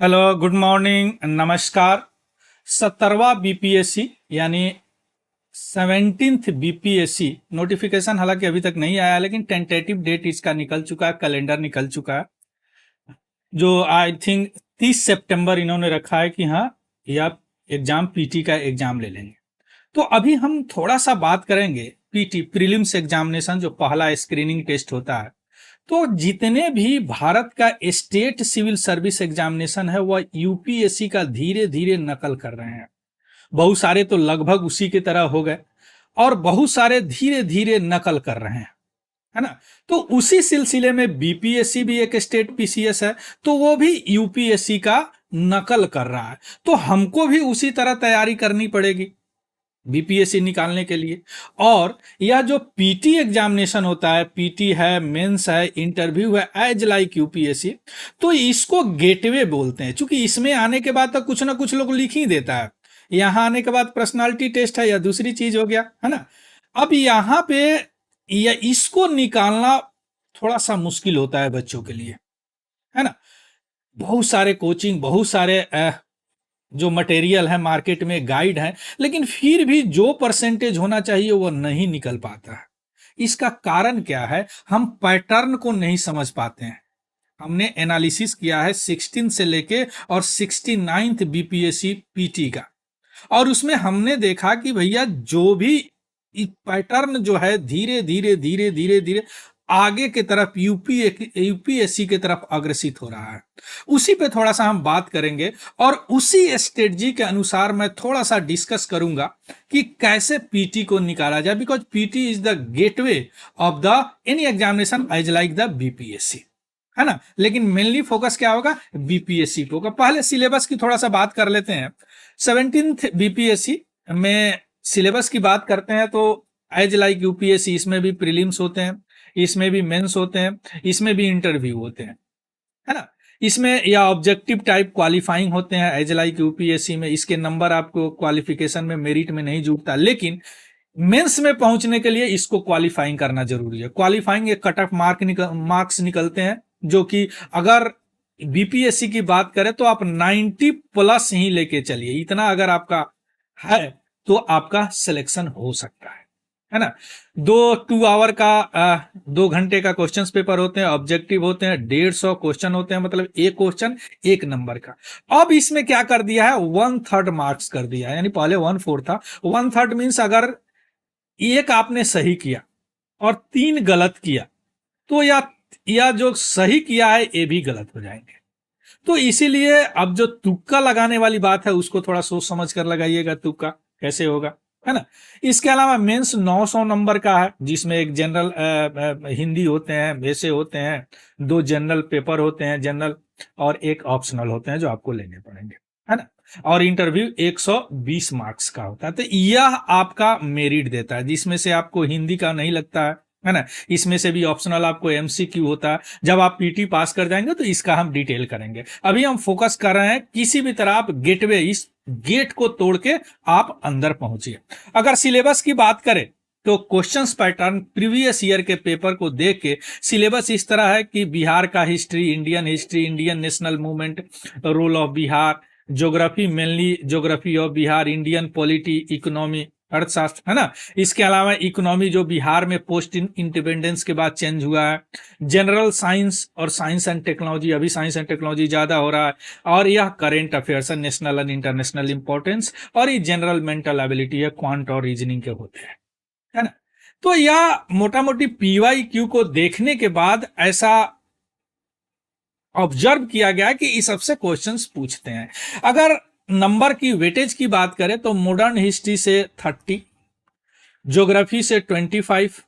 Hello, good morning, नमस्कार। 17वां BPSC यानी 17th BPSC notification हालांकि अभी तक नहीं आया, लेकिन टेंटेटिव डेट इसका निकल चुका है, कैलेंडर निकल चुका है। जो आई थिंक 30 सितंबर इन्होंने रखा है कि हाँ, ये आप एग्जाम पीटी का एग्जाम ले लेंगे। तो अभी हम थोड़ा सा बात करेंगे पीटी प्रीलिम्स एग्जामिनेशन, जो पहला स्क्रीनिंग टेस्ट होता है। तो जितने भी भारत का स्टेट सिविल सर्विस एग्जामिनेशन है वह यूपीएससी का धीरे धीरे नकल कर रहे हैं। बहुत सारे तो लगभग उसी की तरह हो गए और बहुत सारे धीरे धीरे नकल कर रहे हैं, है ना। तो उसी सिलसिले में बीपीएससी भी एक स्टेट पीसीएस है, तो वो भी यूपीएससी का नकल कर रहा है। तो हमको भी उसी तरह तैयारी करनी पड़ेगी बीपीएससी निकालने के लिए। और यह जो पीटी एग्जामिनेशन होता है, पीटी है, मेंस है, इंटरव्यू है, एज लाइक यूपीएससी, तो इसको गेटवे बोलते हैं। क्योंकि इसमें आने के बाद तो कुछ ना कुछ लोग लिख ही देता है। यहां आने के बाद पर्सनालिटी टेस्ट है या दूसरी चीज हो गया, है ना। अब यहां पे या इसको निकालना थोड़ा सा मुश्किल होता है बच्चों के लिए, है ना। बहुत सारे कोचिंग, बहुत सारे जो मटेरियल है मार्केट में, गाइड है, लेकिन फिर भी जो परसेंटेज होना चाहिए वो नहीं निकल पाता है। इसका कारण क्या है? हम पैटर्न को नहीं समझ पाते हैं। हमने एनालिसिस किया है 16 से लेके और 69th बीपीएससी पीटी का, और उसमें हमने देखा कि भैया जो भी पैटर्न जो है धीरे धीरे धीरे धीरे धीरे आगे की तरफ यूपीएससी की तरफ अग्रसित हो रहा है। उसी पे थोड़ा सा हम बात करेंगे और उसी स्ट्रेटजी के अनुसार मैं थोड़ा सा डिस्कस करूंगा कि कैसे पीटी को निकाला जाए, because PT is the gateway of the any examination as like the BPSC, है ना। लेकिन मेनली फोकस क्या होगा? बीपीएससी पे होगा। पहले सिलेबस की थोड़ा सा बात कर लेते हैं। 17th बीपीएससी में सिलेबस की बात करते हैं तो एज लाइक यूपीएससी, इसमें भी प्रीलिम्स होते हैं, इसमें भी मेंस होते हैं, इसमें भी इंटरव्यू होते हैं, है ना। इसमें या ऑब्जेक्टिव टाइप क्वालिफाइंग होते हैं एज लाइक यूपीएससी में। इसके नंबर आपको क्वालिफिकेशन में, मेरिट में नहीं जुड़ता, लेकिन मेंस में पहुंचने के लिए इसको क्वालिफाइंग करना जरूरी है। क्वालिफाइंग एक कट ऑफ मार्क्स निकलते हैं, जो कि अगर बीपीएससी की बात करें तो आप 90 प्लस ही लेके चलिए। इतना अगर आपका है तो आपका सिलेक्शन हो सकता है ना। 2 आवर का 2 घंटे का क्वेश्चन पेपर होते हैं, ऑब्जेक्टिव होते हैं, 150 क्वेश्चन होते हैं, मतलब एक क्वेश्चन 1 नंबर का। अब इसमें क्या कर दिया है? 1/3 मार्क्स कर दिया है, यानी पहले 1/4 था, 1/3 मीन्स अगर एक आपने सही किया और 3 गलत किया तो या जो सही किया है ये भी गलत हो जाएंगे। तो इसीलिए अब जो तुक्का लगाने वाली बात है उसको थोड़ा सोच समझ कर लगाइएगा, तुक्का कैसे होगा, है ना। इसके अलावा मेंस 900 नंबर का है, जिसमें एक जनरल हिंदी होते हैं, वैसे होते हैं, 2 जनरल पेपर होते हैं जनरल, और एक ऑप्शनल होते हैं जो आपको लेने पड़ेंगे, है ना। और इंटरव्यू 120 मार्क्स का होता है। तो यह आपका मेरिट देता है, जिसमें से आपको हिंदी का नहीं लगता है ना। इसमें से भी ऑप्शनल आपको एमसीक्यू होता है। जब आप पीटी पास कर जाएंगे तो इसका हम डिटेल करेंगे। अभी हम फोकस कर रहे हैं किसी भी तरह आप गेटवे, इस गेट को तोड़ के आप अंदर पहुंचिए। अगर सिलेबस की बात करें तो क्वेश्चंस पैटर्न प्रीवियस ईयर के पेपर को देख के सिलेबस इस तरह है कि बिहार का history, Indian national movement, role of Bihar, geography, mainly geography of Bihar, Indian polity, economy, अर्थशास्त्र, है ना। इसके अलावा इकोनॉमी जो बिहार में पोस्ट इंडिपेंडेंस के बाद चेंज हुआ है, जनरल साइंस और साइंस एंड टेक्नोलॉजी, अभी साइंस एंड टेक्नोलॉजी ज्यादा हो रहा है, और यह करेंट अफेयर्स है, नेशनल एंड इंटरनेशनल इंपॉर्टेंस, और ये जनरल मेंटल एबिलिटी है, क्वांट और रीजनिंग के होते हैं, है ना। तो यह मोटा मोटी पीवाई क्यू को देखने के बाद ऐसा ऑब्जर्व किया गया कि इस सबसे क्वेश्चंस पूछते हैं। अगर नंबर की वेटेज की बात करें तो मॉडर्न हिस्ट्री से 30, ज्योग्राफी से 25,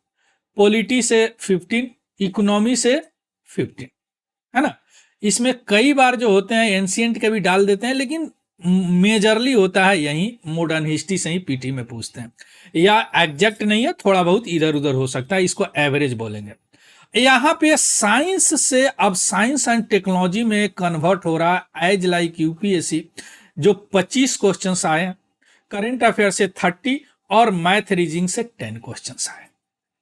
पॉलिटी से 15, इकोनॉमी से 15, है ना। इसमें कई बार जो होते हैं एंशियंट के भी डाल देते हैं, लेकिन मेजरली होता है यही मॉडर्न हिस्ट्री से ही पीटी में पूछते हैं। या एग्जैक्ट नहीं है, थोड़ा बहुत इधर उधर हो सकता है, इसको एवरेज बोलेंगे। यहाँ पे साइंस से अब साइंस एंड टेक्नोलॉजी में कन्वर्ट हो रहा है एज लाइक यूपीएससी, जो 25 क्वेश्चंस आए, करेंट अफेयर से 30 और मैथ रीजनिंग से 10 क्वेश्चंस आए।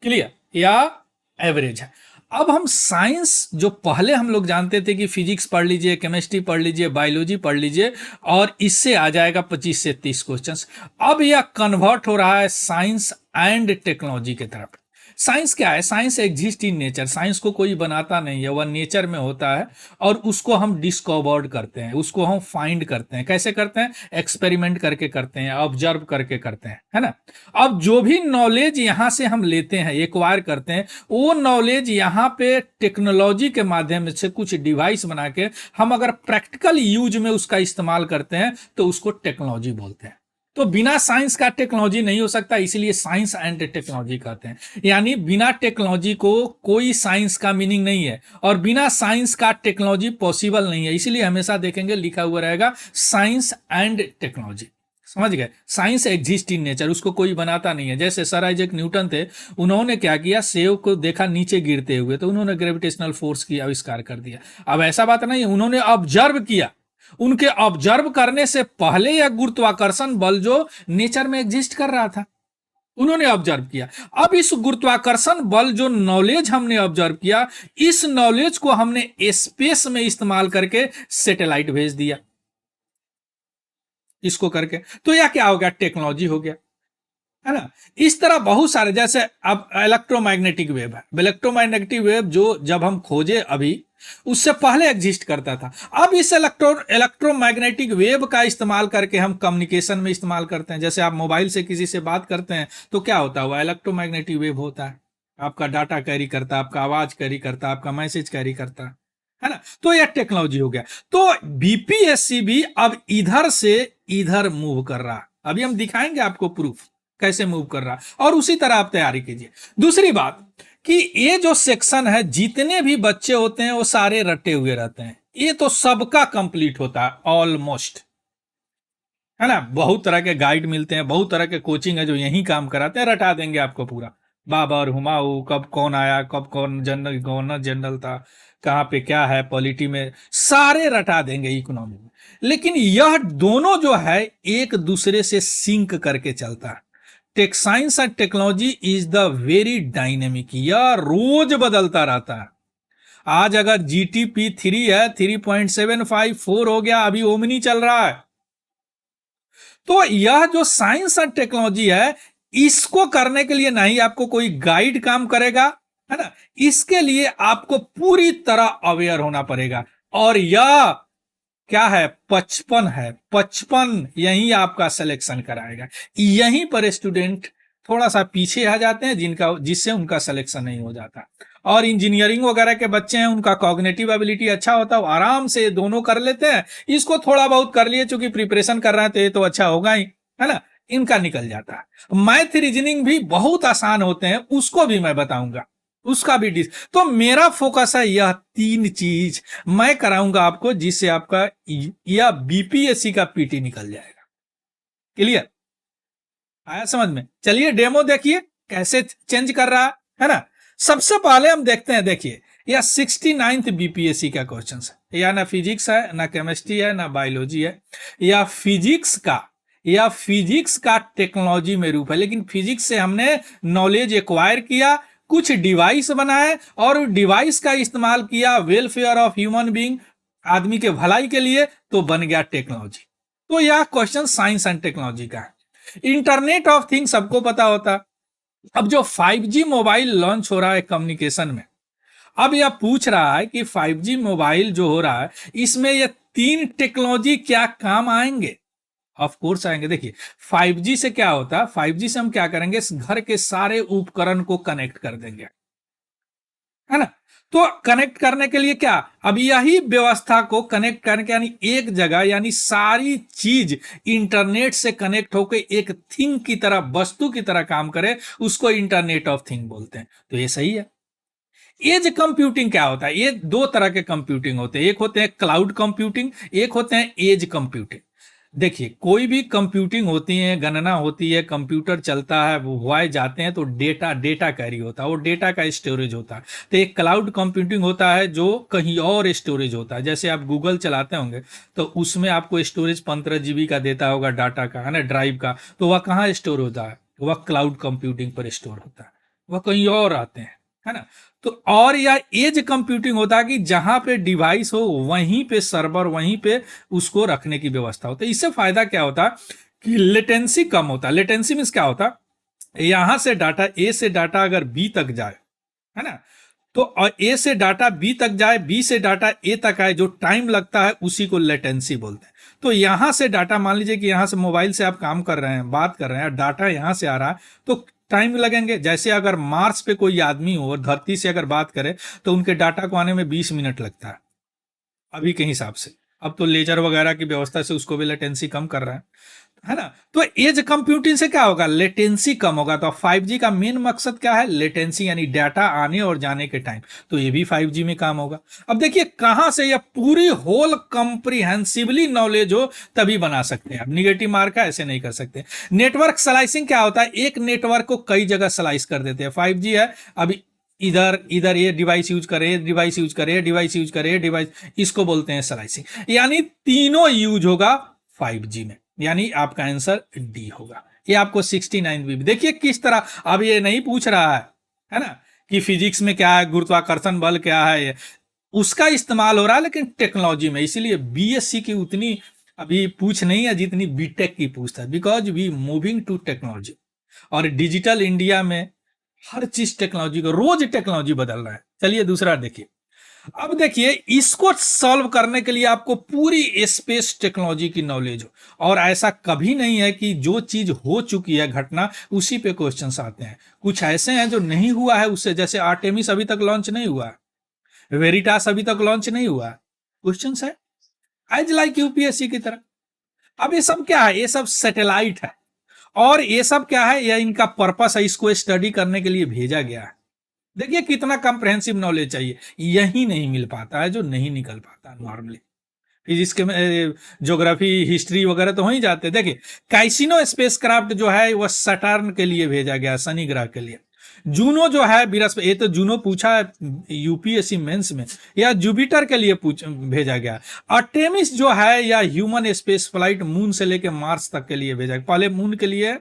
क्लियर? या एवरेज है। अब हम साइंस जो पहले हम लोग जानते थे कि फिजिक्स पढ़ लीजिए, केमिस्ट्री पढ़ लीजिए, बायोलॉजी पढ़ लीजिए और इससे आ जाएगा 25 से 30 क्वेश्चंस। अब यह कन्वर्ट हो रहा है साइंस एंड टेक्नोलॉजी की तरफ। साइंस क्या है? Science exist in nature. Science को कोई बनाता नहीं है, वह नेचर में होता है और उसको हम डिस्कवर्ड करते हैं, उसको हम फाइंड करते हैं। कैसे करते हैं? एक्सपेरिमेंट करके करते हैं, ऑब्जर्व करके करते हैं, है ना। अब जो भी नॉलेज यहां से हम लेते हैं, एक्वायर करते हैं, वो नॉलेज यहाँ पे टेक्नोलॉजी के माध्यम से कुछ डिवाइस बना के हम अगर प्रैक्टिकल यूज में उसका इस्तेमाल करते हैं तो उसको टेक्नोलॉजी बोलते हैं। तो बिना साइंस का टेक्नोलॉजी नहीं हो सकता, इसीलिए साइंस एंड टेक्नोलॉजी कहते हैं। यानी बिना टेक्नोलॉजी को कोई साइंस का मीनिंग नहीं है और बिना साइंस का टेक्नोलॉजी पॉसिबल नहीं है। इसीलिए हमेशा देखेंगे लिखा हुआ रहेगा साइंस एंड टेक्नोलॉजी। समझ गए? साइंस एग्जिस्ट इन नेचर, उसको कोई बनाता नहीं है। जैसे सर आइजैक न्यूटन थे, उन्होंने क्या किया, सेब को देखा नीचे गिरते हुए तो उन्होंने ग्रेविटेशनल फोर्स की आविष्कार कर दिया। अब ऐसा बात नहीं है, उन्होंने ऑब्जर्व किया। उनके ऑब्जर्व करने से पहले यह गुरुत्वाकर्षण बल जो नेचर में एग्जिस्ट कर रहा था, उन्होंने ऑब्जर्व किया। अब इस गुरुत्वाकर्षण बल जो नॉलेज हमने ऑब्जर्व किया, इस नॉलेज को हमने स्पेस में इस्तेमाल करके सैटेलाइट भेज दिया। इसको करके तो यह क्या हो गया? टेक्नोलॉजी हो गया, है ना। इस तरह बहुत सारे, जैसे अब इलेक्ट्रोमैग्नेटिक वेव है। इलेक्ट्रोमैग्नेटिक वेव जो जब हम खोजे अभी, उससे पहले एग्जिस्ट करता था। अब इस इलेक्ट्रोमैग्नेटिक वेव का इस्तेमाल करके हम कम्युनिकेशन में इस्तेमाल करते हैं। जैसे आप मोबाइल से किसी से बात करते हैं तो क्या होता है? इलेक्ट्रोमैग्नेटिक वेव होता है, आपका डाटा कैरी करता है, आपका आवाज कैरी करता है, आपका मैसेज कैरी करता है ना। तो यह टेक्नोलॉजी हो गया। तो बीपीएससी भी अब इधर से इधर मूव कर रहा है। अभी हम दिखाएंगे आपको प्रूफ कैसे मूव कर रहा है और उसी तरह आप तैयारी कीजिए। दूसरी बात कि ये जो सेक्शन है, जितने भी बच्चे होते हैं वो सारे रटे हुए रहते हैं। ये तो सबका कंप्लीट होता है ऑलमोस्ट, है ना। बहुत तरह के गाइड मिलते हैं, बहुत तरह के कोचिंग है जो यही काम कराते हैं, रटा देंगे आपको पूरा। बाबर, हुमायूं, कब कौन आया, कब कौन जनरल गवर्नर जनरल था, कहाँ पे क्या है, पॉलिटी में, सारे रटा देंगे इकोनॉमी में। लेकिन यह दोनों जो है एक दूसरे से सिंक करके चलता है। Tech science and technology is the very dynamic, यह रोज बदलता रहता है। आज अगर जीटीपी 3 है, 3.754 हो गया, अभी ओमनी चल रहा है। तो यह जो साइंस एंड टेक्नोलॉजी है, इसको करने के लिए नहीं आपको कोई गाइड काम करेगा, है ना। इसके लिए आपको पूरी तरह अवेयर होना पड़ेगा। और यह क्या है? 55 है, 55 यही आपका सिलेक्शन कराएगा। यहीं पर स्टूडेंट थोड़ा सा पीछे आ जाते हैं, जिससे उनका सिलेक्शन नहीं हो जाता। और इंजीनियरिंग वगैरह के बच्चे हैं, उनका कॉग्निटिव एबिलिटी अच्छा होता है, वो आराम से दोनों कर लेते हैं। इसको थोड़ा बहुत कर लिए, चूंकि प्रिपरेशन कर रहे हैं तो ये तो अच्छा होगा ही, है ना। इनका निकल जाता है। मैथ रीजनिंग भी बहुत आसान होते हैं, उसको भी मैं बताऊंगा, उसका भी डिस। तो मेरा फोकस है यह 3 चीज मैं कराऊंगा आपको, जिससे आपका यह बीपीएससी का पीटी निकल जाएगा। क्लियर? आया समझ में? चलिए डेमो देखिए कैसे चेंज कर रहा है ना। सबसे पहले हम देखते हैं, देखिए यह 69th बीपीएससी का क्वेश्चन है। या ना फिजिक्स है, ना केमिस्ट्री है, ना बायोलॉजी है। या फिजिक्स का टेक्नोलॉजी में रूप है। लेकिन फिजिक्स से हमने नॉलेज एक्वायर किया, कुछ डिवाइस बनाए और डिवाइस का इस्तेमाल किया वेलफेयर ऑफ ह्यूमन बीइंग, आदमी के भलाई के लिए, तो बन गया टेक्नोलॉजी। तो यह क्वेश्चन साइंस एंड टेक्नोलॉजी का है। इंटरनेट ऑफ थिंग्स सबको पता होता। अब जो 5G मोबाइल लॉन्च हो रहा है कम्युनिकेशन में, अब यह पूछ रहा है कि 5G मोबाइल जो हो रहा है, इसमें ये 3 टेक्नोलॉजी क्या काम आएंगे? ऑफ कोर्स आएंगे। देखिए 5G से क्या होता है, 5G से हम क्या करेंगे, इस घर के सारे उपकरण को कनेक्ट कर देंगे, है ना। तो कनेक्ट करने के लिए क्या, अब यही व्यवस्था को कनेक्ट करने के, यानी एक जगह, यानी सारी चीज इंटरनेट से कनेक्ट होकर एक थिंग की तरह, वस्तु की तरह काम करे, उसको इंटरनेट ऑफ थिंग बोलते हैं। तो ये सही है। एज कंप्यूटिंग क्या होता है? ये 2 तरह के कंप्यूटिंग होते हैं, एक होते हैं क्लाउड कंप्यूटिंग, एक होते हैं एज कंप्यूटिंग। देखिए कोई भी कंप्यूटिंग होती है, गणना होती है, कंप्यूटर चलता है, वो हुए जाते हैं तो डेटा कैरी होता है, वो डेटा का स्टोरेज होता है। तो एक क्लाउड कंप्यूटिंग होता है जो कहीं और स्टोरेज होता है। जैसे आप गूगल चलाते होंगे तो उसमें आपको स्टोरेज 15 GB का देता होगा, डाटा का, है ना, ड्राइव का। तो वह कहाँ स्टोर होता है? वह क्लाउड कंप्यूटिंग पर स्टोर होता है, वह कहीं और आते हैं, है ना। तो और या एज कंप्यूटिंग होता है कि जहां पे डिवाइस हो वहीं पे सर्वर, वहीं पे उसको रखने की व्यवस्था होती है। इससे फायदा क्या होता है कि लेटेंसी कम होता है। लेटेंसी मीन्स क्या होता है, यहां से डाटा, ए से डाटा अगर बी तक जाए, है ना, तो ए से डाटा बी तक जाए, बी से डाटा ए तक आए, जो टाइम लगता है उसी को लेटेंसी बोलते हैं। तो यहां से डाटा, मान लीजिए कि यहां से मोबाइल से आप काम कर रहे हैं, बात कर रहे हैं, डाटा यहां से आ रहा है, तो टाइम लगेंगे। जैसे अगर मार्स पे कोई आदमी हो और धरती से अगर बात करे तो उनके डाटा को आने में 20 मिनट लगता है अभी के हिसाब से। अब तो लेजर वगैरह की व्यवस्था से उसको भी लेटेंसी कम कर रहा है ना। तो एज कंप्यूटिंग से क्या होगा, लेटेंसी कम होगा। तो 5G का मेन मकसद क्या है, लेटेंसी, यानी डाटा आने और जाने के टाइम। तो ये भी 5G में काम होगा। अब देखिए कहां से यह पूरी होल कंप्रीहेंसिवली नॉलेज हो तभी बना सकते हैं। अब निगेटिव मार्क है, ऐसे नहीं कर सकते। नेटवर्क स्लाइसिंग क्या होता है, एक नेटवर्क को कई जगह स्लाइस कर देते हैं। 5G है, अभी इधर इधर ये डिवाइस यूज करे, डिवाइस यूज करे, डिवाइस यूज करे, डिवाइस, इसको बोलते हैं स्लाइसिंग। यानी तीनों यूज होगा 5G में, यानी आपका आंसर डी होगा। ये आपको 69 भी देखिए किस तरह, अब ये नहीं पूछ रहा है ना, कि फिजिक्स में क्या है, गुरुत्वाकर्षण बल क्या है, ये उसका इस्तेमाल हो रहा है लेकिन टेक्नोलॉजी में। इसीलिए बीएससी की उतनी अभी पूछ नहीं है जितनी बीटेक की पूछता है, because we moving to technology. और डिजिटल इंडिया में हर चीज टेक्नोलॉजी को, रोज टेक्नोलॉजी बदल रहा है। चलिए दूसरा देखिए। अब देखिए इसको सॉल्व करने के लिए आपको पूरी स्पेस टेक्नोलॉजी की नॉलेज हो। और ऐसा कभी नहीं है कि जो चीज हो चुकी है घटना उसी पे क्वेश्चंस आते हैं। कुछ ऐसे हैं जो नहीं हुआ है उससे, जैसे आर्टेमिस अभी तक लॉन्च नहीं हुआ है, वेरिटास अभी तक लॉन्च नहीं हुआ है, क्वेश्चंस है एज लाइक यूपीएससी की तरह। अब ये सब क्या है, ये सब सैटेलाइट है। और ये सब क्या है, यह इनका पर्पस है, इसको स्टडी करने के लिए भेजा गया है। देखिए कितना कॉम्प्रहेंसिव नॉलेज चाहिए, यही नहीं मिल पाता है, जो नहीं निकल पाता नॉर्मली। फिजिक्स के ज्योग्राफी, हिस्ट्री वगैरह तो हो ही जाते हैं। देखिए कैसिनो स्पेसक्राफ्ट जो है वह सटर्न के लिए भेजा गया, शनि ग्रह के लिए। जूनो जो है बृहस्पति, ये तो जूनो पूछा है यूपीएससी मेंस में, या जुपिटर के लिए भेजा गया। अर्टेमिस जो है या ह्यूमन स्पेस फ्लाइट मून से लेकर मार्स तक के लिए भेजा गया। पहले मून के लिए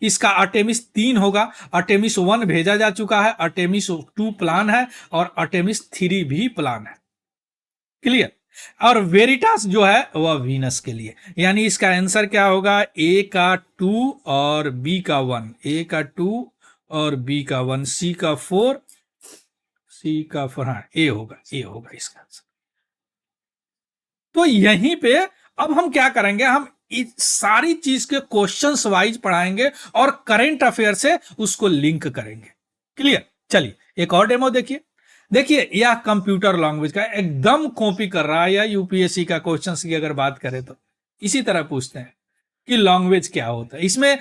इसका अर्टेमिस 3 होगा। अर्टेमिस 1 भेजा जा चुका है, अर्टेमिस 2 प्लान है, और अर्टेमिस 3 भी प्लान है। क्लियर। और वेरिटास जो है वह वीनस के लिए। यानी इसका आंसर क्या होगा, ए का 2 और बी का 1, ए का 2 और बी का 1, सी का 4, सी का 4, हाँ ए होगा, ए होगा इसका आंसर। तो यहीं पे अब हम क्या करेंगे, हम इस सारी चीज के क्वेश्चंस वाइज पढ़ाएंगे और करंट अफेयर से उसको लिंक करेंगे। क्लियर। चलिए एक और डेमो देखिए। देखिए यह कंप्यूटर लैंग्वेज का एकदम कॉपी कर रहा है, या यूपीएससी का क्वेश्चंस की अगर बात करें तो इसी तरह पूछते हैं कि लैंग्वेज क्या होता है। इसमें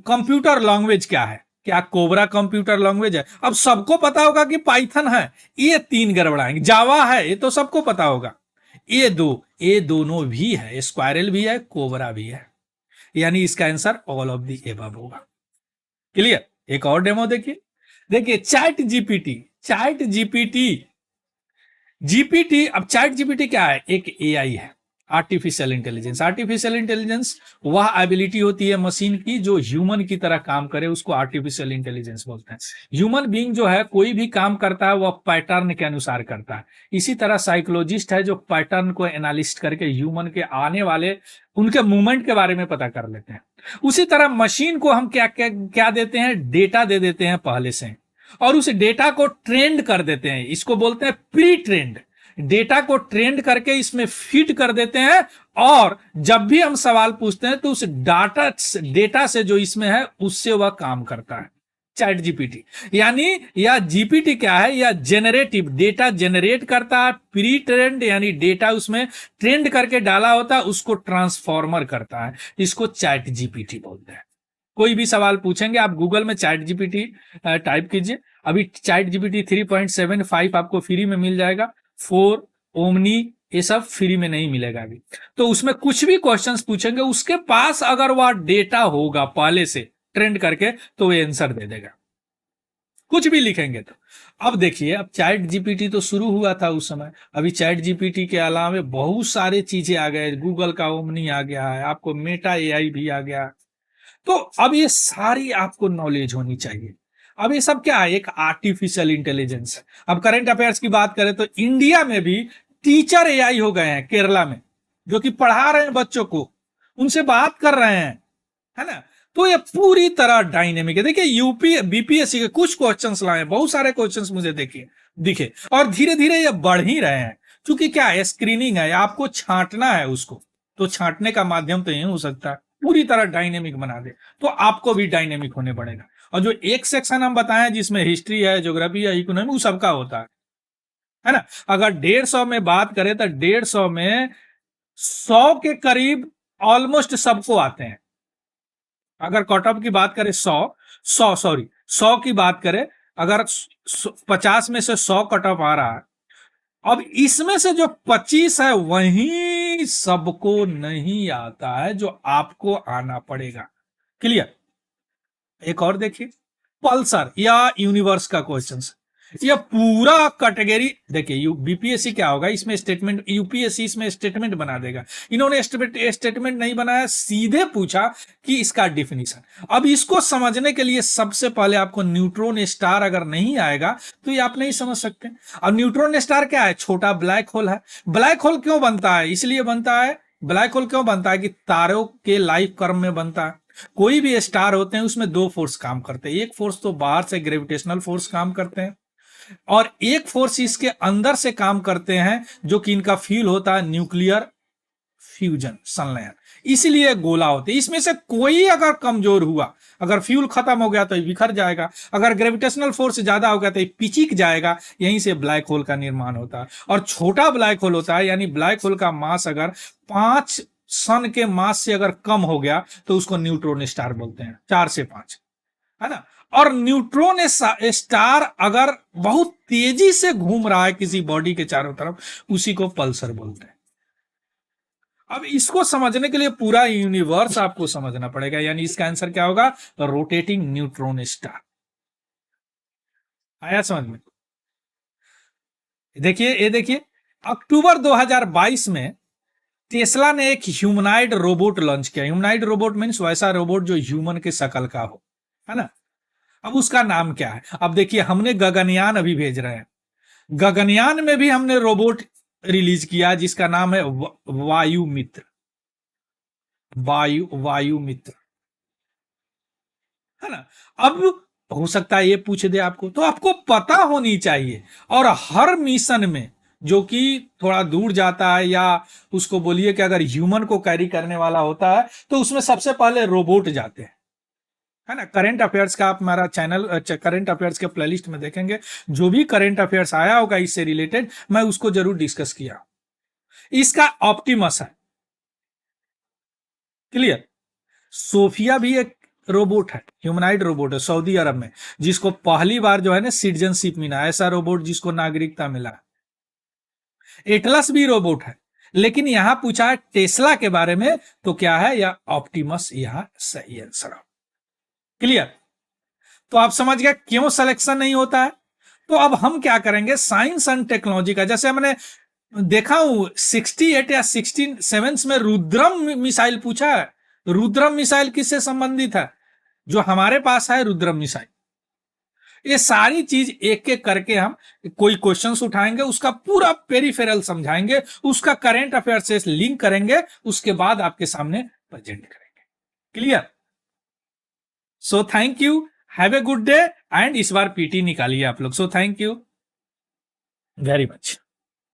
कंप्यूटर लैंग्वेज क्या है, क्या कोबरा कंप्यूटर लैंग्वेज है? अब सबको पता होगा कि पाइथन है, ये 3 गड़बड़ाएंगे। जावा है, ये तो सबको पता होगा। ये दोनों भी है, स्क्वायरल भी है, कोबरा भी है। यानी इसका answer all of the above होगा। क्लियर। एक और डेमो देखिए। देखिए chat GPT, chat GPT, GPT, अब चैट जीपीटी क्या है, एक एआई है, आर्टिफिशियल इंटेलिजेंस। आर्टिफिशियल इंटेलिजेंस वह एबिलिटी होती है मशीन की जो ह्यूमन की तरह काम करे, उसको आर्टिफिशियल इंटेलिजेंस बोलते हैं। ह्यूमन बीइंग जो है कोई भी काम करता है वह पैटर्न के अनुसार करता है। इसी तरह साइकोलॉजिस्ट है जो पैटर्न को एनालिस्ट करके ह्यूमन के आने वाले उनके मूवमेंट के बारे में पता कर लेते हैं। उसी तरह मशीन को हम क्या क्या क्या देते हैं, डेटा दे देते हैं पहले से, और उस डेटा को ट्रेंड कर देते हैं। इसको बोलते हैं प्री ट्रेंड। डेटा को ट्रेंड करके इसमें फीड कर देते हैं, और जब भी हम सवाल पूछते हैं तो उस डेटा से जो इसमें है उससे वह काम करता है। चैट जीपीटी यानी या जीपीटी क्या है, या जेनरेटिव डेटा जनरेट करता है, प्री ट्रेंड यानी डेटा उसमें ट्रेंड करके डाला होता है उसको ट्रांसफॉर्मर करता है। इसको चैट जीपीटी बोलते हैं। कोई भी सवाल पूछेंगे आप गूगल में चैट जीपीटी टाइप कीजिए। अभी चैट जीपीटी 3.75 आपको फ्री में मिल जाएगा। 4, ओमनी, ये सब फ्री में नहीं मिलेगा अभी। तो उसमें कुछ भी क्वेश्चंस पूछेंगे, उसके पास अगर वह डेटा होगा पहले से ट्रेंड करके तो वो आंसर दे देगा, कुछ भी लिखेंगे तो। अब देखिए, अब चैट जीपीटी तो शुरू हुआ था उस समय, अभी चैट जीपीटी के अलावा बहुत सारे चीजें आ गए। गूगल का ओमनी आ गया है, आपको मेटा एआई भी आ गया। तो अब ये सारी आपको नॉलेज होनी चाहिए। अब ये सब क्या है, एक आर्टिफिशियल इंटेलिजेंस है। अब करंट अफेयर्स की बात करें तो इंडिया में भी टीचर एआई हो गए हैं केरला में, जो कि पढ़ा रहे हैं बच्चों को, उनसे बात कर रहे हैं, है ना। तो ये पूरी तरह डायनेमिक है। देखिए यूपी बीपीएससी के कुछ क्वेश्चंस लाए, बहुत सारे क्वेश्चंस मुझे देखिए दिखे, और धीरे धीरे ये बढ़ ही रहे हैं। क्योंकि क्या है, स्क्रीनिंग है, आपको छांटना है उसको, तो छांटने का माध्यम तो यही हो सकता है पूरी तरह डायनेमिक बना दे, तो आपको भी डायनेमिक होने पड़ेगा। और जो एक सेक्शन हम बताएं जिसमें हिस्ट्री है, ज्योग्राफी है, इकोनॉमी, वो सबका होता है ना। अगर 150 में बात करें तो 150 में 100 के करीब ऑलमोस्ट सबको आते हैं। अगर कट ऑफ की बात करें 100 की बात करें, अगर 50 में से 100 कट ऑफ आ रहा है, अब इसमें से जो 25 है वही सबको नहीं आता है, जो आपको आना पड़ेगा। क्लियर। एक और देखिए, पल्सर या यूनिवर्स का क्वेश्चन, ये पूरा कैटेगरी देखिए। बीपीएससी क्या होगा इसमें स्टेटमेंट, यूपीएससी इसमें स्टेटमेंट बना देगा। इन्होंने स्टेटमेंट नहीं बनाया, सीधे पूछा कि इसका डिफिनीशन। अब इसको समझने के लिए सबसे पहले आपको न्यूट्रॉन स्टार अगर नहीं आएगा तो ये आप नहीं समझ सकते। अब न्यूट्रॉन स्टार क्या है, छोटा ब्लैक होल है। ब्लैक होल क्यों बनता है, इसलिए बनता है, ब्लैक होल क्यों बनता है कि तारों के लाइफ कर्म में बनता है। कोई भी स्टार होते हैं उसमें दो फोर्स काम करते हैं, एक फोर्स तो बाहर से ग्रेविटेशनल फोर्स काम करते हैं, और एक फोर्स इसके अंदर से काम करते हैं, जो कि इनका फील होता है न्यूक्लियर फ्यूजन, संलयन। इसलिए गोला होते हैं। इसमें से कोई अगर कमजोर हुआ, अगर फ्यूल खत्म हो गया तो ये बिखर जाएगा, अगर ग्रेविटेशनल फोर्स ज्यादा हो गया तो ये पिचिक जाएगा। यहीं से ब्लैक होल का निर्माण होता है। और छोटा ब्लैक होल होता है, यानी ब्लैक होल का मास अगर 5 सन के मास से अगर कम हो गया तो उसको न्यूट्रॉन स्टार बोलते हैं, 4 से 5, है ना। और न्यूट्रॉन स्टार अगर बहुत तेजी से घूम रहा है किसी बॉडी के चारों तरफ, उसी को पल्सर बोलते हैं। अब इसको समझने के लिए पूरा यूनिवर्स आपको समझना पड़ेगा, यानी इसका आंसर क्या होगा, रोटेटिंग न्यूट्रॉन स्टार। आया समझ में। देखिए ये देखिए, अक्टूबर 2022 में टेस्ला ने एक ह्यूमनाइड रोबोट लॉन्च किया। ह्यूमनाइड रोबोट मीन्स वैसा रोबोट जो ह्यूमन के शकल का हो, है ना। अब उसका नाम क्या है, अब देखिए हमने गगनयान अभी भेज रहे हैं, गगनयान में भी हमने रोबोट रिलीज किया जिसका नाम है वायु मित्र, वायु मित्र, है ना। अब हो सकता है ये पूछ दे आपको, तो आपको पता होनी चाहिए। और हर मिशन में जो कि थोड़ा दूर जाता है, या उसको बोलिए कि अगर ह्यूमन को कैरी करने वाला होता है, तो उसमें सबसे पहले रोबोट जाते हैं, है ना। करंट अफेयर्स का आप हमारा चैनल करंट अफेयर्स के प्लेलिस्ट में देखेंगे, जो भी करंट अफेयर्स आया होगा इससे रिलेटेड मैं उसको जरूर डिस्कस किया। इसका ऑप्टिमस है। क्लियर। सोफिया भी एक रोबोट है, ह्यूमनाइड रोबोट है, सऊदी अरब में, जिसको पहली बार जो है ना सिटीजनशिप मिला, ऐसा रोबोट जिसको नागरिकता मिला। एटलस भी रोबोट है, लेकिन यहां पूछा है टेस्ला के बारे में, तो क्या है, या ऑप्टिमस यहां सही आंसर। क्लियर। तो आप समझ गए क्यों सिलेक्शन नहीं होता है। तो अब हम क्या करेंगे, साइंस एंड टेक्नोलॉजी का, जैसे हमने देखा हूं 68 या 67 में रुद्रम मिसाइल पूछा है। रुद्रम मिसाइल किससे संबंधित है, जो हमारे पास है रुद्रम मिसाइल। ये सारी चीज एक एक करके हम कोई क्वेश्चंस उठाएंगे, उसका पूरा पेरिफेरल समझाएंगे, उसका करंट अफेयर से लिंक करेंगे, उसके बाद आपके सामने प्रेजेंट करेंगे। Clear. So thank you, have a good day, and इस बार पीटी निकालिए आप लोग। So thank you very much.